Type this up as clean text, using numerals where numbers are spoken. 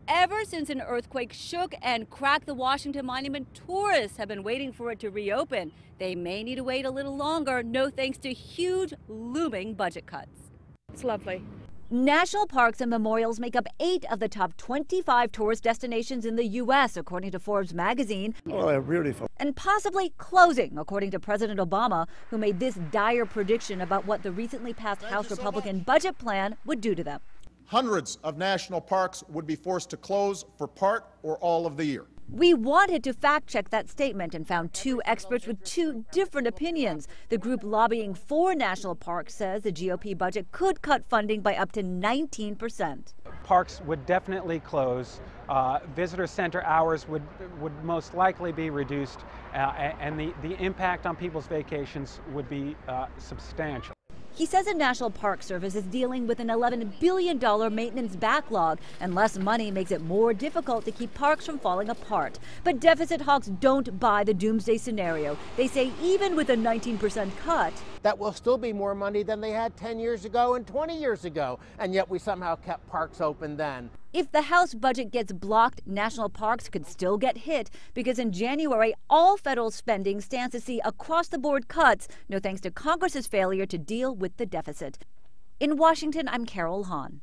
Ever since an earthquake shook and cracked the Washington Monument, tourists have been waiting for it to reopen. They may need to wait a little longer, no thanks to huge, looming budget cuts. It's lovely. National parks and memorials make up 8 of the top 25 tourist destinations in the U.S., according to Forbes magazine. Oh, they're beautiful. And possibly closing, according to President Obama, who made this dire prediction about what the recently passed House Republican budget plan would do to them. Hundreds of national parks would be forced to close for part or all of the year. We wanted to fact-check that statement and found 2 experts with 2 different opinions. The group lobbying for national parks says the GOP budget could cut funding by up to 19%. Parks would definitely close. Visitor center hours would most likely be reduced, and the impact on people's vacations would be substantial. He says the National Park Service is dealing with an $11 billion maintenance backlog, and less money makes it more difficult to keep parks from falling apart. But deficit hawks don't buy the doomsday scenario. They say even with a 19% cut, that will still be more money than they had 10 years ago and 20 years ago, and yet we somehow kept parks open then. If the House budget gets blocked, national parks could still get hit because in January, all federal spending stands to see across-the-board cuts, no thanks to Congress's failure to deal with the deficit. In Washington, I'm Carol Hahn.